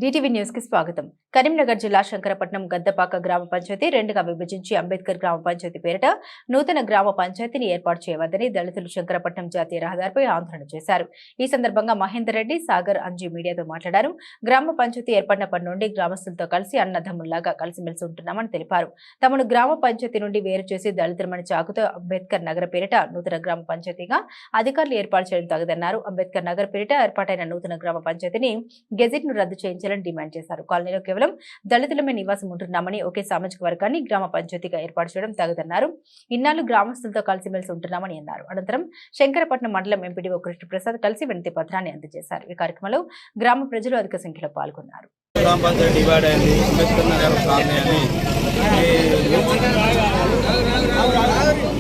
DTV news కి స్వాగతం. కరీంనగర్ జిల్లా శంకరపట్నం గద్దపాక గ్రామ పంచాయతీ రెండుగా విభజించి అంబేద్కర్ గ్రామ పంచాయతీ పేరిట నూతన గ్రామ పంచాయతీని ఏర్పాటు చేయవద్దని దళితులు శంకరపట్నం జాతీయ రహదారిపై ఆందోళన చేశారు. ఈ సందర్భంగా మహేందర్ రెడ్డి, సాగర్, అంజీ మీడియాతో మాట్లాడారు. గ్రామ పంచాయతీ ఏర్పడినప్పటి నుండి గ్రామస్తులతో కలిసి అన్నదమ్ముల్లాగా కలిసిమెలిసి ఉంటున్నామని తెలిపారు. తమను గ్రామ పంచాయతీ నుండి వేరు చేసి దళితులమని చాకుతో అంబేద్కర్ నగర్ పేరిట నూతన గ్రామ పంచాయతీగా అధికారులు ఏర్పాటు చేయడం తగదన్నారు. అంబేద్కర్ నగర్ పేరిట ఏర్పాటైన నూతన గ్రామ పంచాయతీని గెజిట్ ను రద్దు చేయించాలని డిమాండ్ చేశారు. కాలనీలో కేవలం దళితులమే నివాసం ఉంటున్నామని, ఒకే సామాజిక వర్గాన్ని గ్రామ పంచాయతీగా ఏర్పాటు చేయడం తగదన్నారు. ఇన్నాళ్లు గ్రామస్తులతో కలిసిమెలిసి ఉంటున్నామని అన్నారు. అనంతరం శంకరపట్నం మండలం ఎంపీడీఓ కృష్ణప్రసాద్ కలిసి వినతి పత్రాన్ని అందజేశారు. ఈ కార్యక్రమంలో గ్రామ ప్రజలు అధిక సంఖ్యలో పాల్గొన్నారు.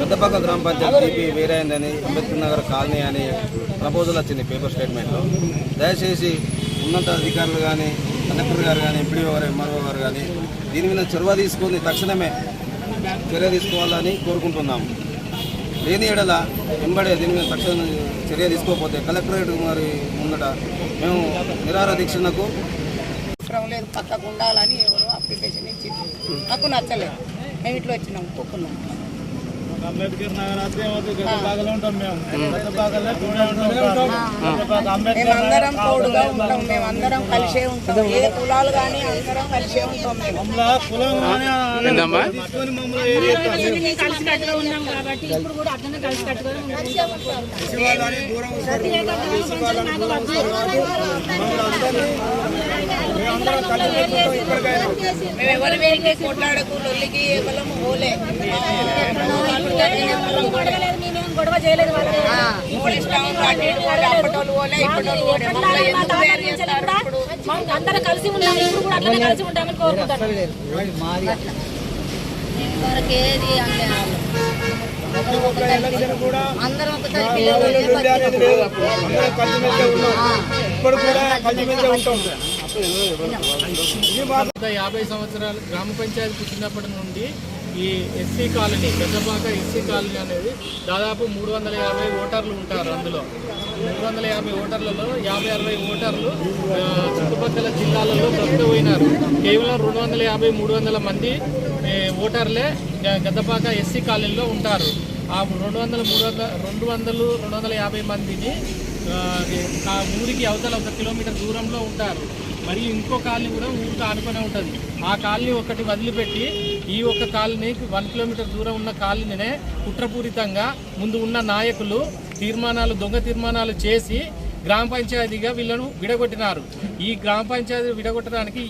గద్దపాక గ్రామ పంచాయతీ వేరైందని అంబేద్కర్ నగర్ కాలనీ అని ప్రపోజల్ వచ్చింది పేపర్ స్టేట్మెంట్లో. దయచేసి ఉన్నత అధికారులు కానీ, కలెక్టర్ గారు కానీ, ఎంపీడీఓ గారు, ఎంఆర్ఓ గారు కానీ దీని మీద చొరవ తీసుకొని తక్షణమే చర్య తీసుకోవాలని కోరుకుంటున్నాము. లేని ఎడల వెంబడే దీని మీద తక్షణ చర్య తీసుకోకపోతే కలెక్టరేట్ మరి ముందట మేము నిరాహార దీక్షలకు లేదు, పక్కకు ఉండాలని ఎవరో అప్లికేషన్ ఇచ్చి నాకు నచ్చలేదు. మేము ఇట్లా వచ్చినాం ఒప్పుకున్నాం. అంబేద్కర్ నగర్ గద్దపాకలో ఉంటాం. మేమందరం తోడుగా ఉంటాం, మేమందరం కలిసే ఉంటాం. ఏ కులాలు కానీ అందరం కలిసే ఉంటాం. కలిసికట్టుగా ఉన్నాం కాబట్టి ఇప్పుడు కూడా అట్లనే కలిసికట్టుగా మేము ఎవరి వేడికి కొట్లాడకు లొల్లికి ఎవరం పోలే. గొడవ చేయలేదు. అందరం కలిసి ఉన్నాం, ఇప్పుడు కూడా అట్లనే కలిసి ఉంటామని కోరుకుంటాను. అందరం ఇప్పుడు కూడా 50 సంవత్సరాలు గ్రామ పంచాయతీ పుట్టినప్పటి నుండి ఈ SC colony, Gaddapaka SC colony అనేది దాదాపు 350 ఓటర్లు ఉంటారు. అందులో 350 ఓటర్లలో 50-60 ఓటర్లు చుట్టుపక్కల జిల్లాలలో బ్రతికిపోయినారు. కేవలం 250-300 మంది ఓటర్లే గద్దపాక ఎస్సీ కాలనీలో ఉంటారు. ఆ 200-250 మందిని ఆ ఊరికి అవతల 1 కిలోమీటర్ దూరంలో ఉంటారు. మరియు ఇంకో కాలనీ కూడా ఊరికి ఆనుకునే ఉంటుంది. ఆ కాలనీ ఒకటి వదిలిపెట్టి ఈ ఒక్క కాలనీకి 1 కిలోమీటర్ దూరం ఉన్న కాలనీనే కుట్రపూరితంగా ముందు ఉన్న నాయకులు దొంగ తీర్మానాలు చేసి గ్రామ పంచాయతీగా వీళ్ళను విడగొట్టినారు. ఈ గ్రామ పంచాయతీ విడగొట్టడానికి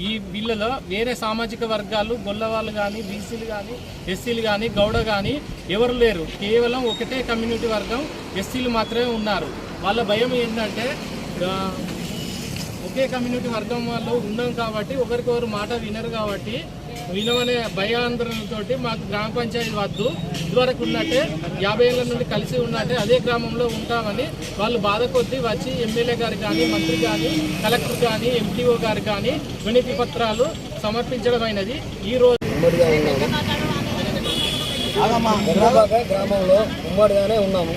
ఈ వీళ్ళలో వేరే సామాజిక వర్గాలు, గొల్లవాళ్ళు కానీ, బీసీలు కానీ, ఎస్సీలు కానీ, గౌడ కానీ ఎవరు లేరు. కేవలం ఒకటే కమ్యూనిటీ వర్గం ఎస్సీలు మాత్రమే ఉన్నారు. వాళ్ళ భయం ఏంటంటే ఒకే కమ్యూనిటీ వర్గం వాళ్ళు ఉన్నాం కాబట్టి ఒకరికొకరు మాట వినరు కాబట్టి వినమనే భయాందోళనతో మాకు గ్రామ పంచాయతీ వద్దు, ఇదివరకు ఉన్నట్టే 50 ఏళ్ళ నుండి కలిసి ఉన్నట్టే అదే గ్రామంలో ఉంటామని వాళ్ళు బాధ కొద్దీ వచ్చి ఎమ్మెల్యే గారు కానీ, మంత్రి కానీ, కలెక్టర్ కానీ, ఎంపీఓ గారు కానీ వినతి పత్రాలు సమర్పించడమైనది. ఈరోజు గ్రామంలో ఉమ్మడిగానే ఉన్నాము,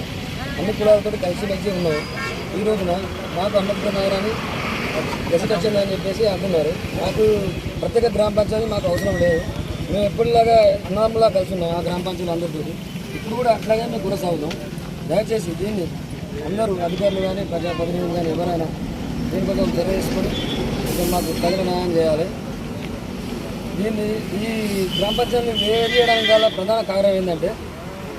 అన్ని కులాలతో కలిసిమెలిసి ఉన్నాము. ఈ రోజున మాకు అంబేద్కర్ నగరాన్ని గెజెట్ వచ్చిందని చెప్పేసి అంటున్నారు. మాకు ప్రత్యేక గ్రామ పంచాయతీ మాకు అవసరం లేదు. మేము ఎప్పటిలాగా అన్నదమ్ములా కలిసి ఉన్నాం ఆ గ్రామ పంచాయతీలు అందరితో. ఇప్పుడు కూడా అట్లాగే మేము కొనసాగుతాం. దయచేసి దీన్ని అందరూ అధికారులు కానీ, ప్రజాప్రతినిధులు కానీ ఎవరైనా దీనికోసం చర్య తీసుకొని మాకు తగిన న్యాయం చేయాలి. దీన్ని ఈ గ్రామ పంచాయతీని వేయడానికి గల ప్రధాన కారణం ఏంటంటే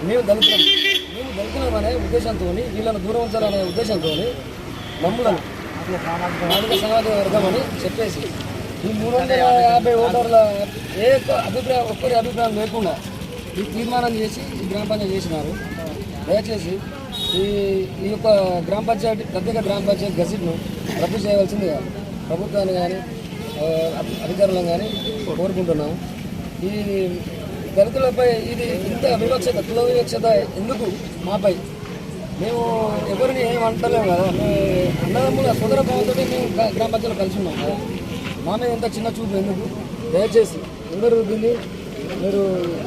మేము దళితులం అనే ఉద్దేశంతో, వీళ్ళను దూరం ఉంచాలనే ఉద్దేశంతో మమ్మల్ని సామాజిక వర్గం అని చెప్పేసి ఈ 350 ఓటర్ల ఒక్కరి అభిప్రాయం లేకుండా ఈ తీర్మానం చేసి ఈ గ్రామ పంచాయతీ చేసినారు. దయచేసి ఈ యొక్క గ్రామ పంచాయతీ ప్రత్యేక గ్రామ పంచాయతీ గెజిట్ను రద్దు చేయవలసిందిగా ప్రభుత్వాన్ని కానీ, అధికారులను కానీ కోరుకుంటున్నాము. ఈ దళితులపై ఇది ఇంత వివక్షత, కుల వివక్షత ఎందుకు మాపై? మేము ఎవరిని ఏం అంటలేము కదా. అన్నదమ్ముల సోదర భావంతో మేము గ్రామ పంచాయతీలో కలిసి ఉన్నాం కదా. మా మీద ఎంత చిన్న చూపు ఎందుకు? దయచేసి అందరూ దీన్ని మీరు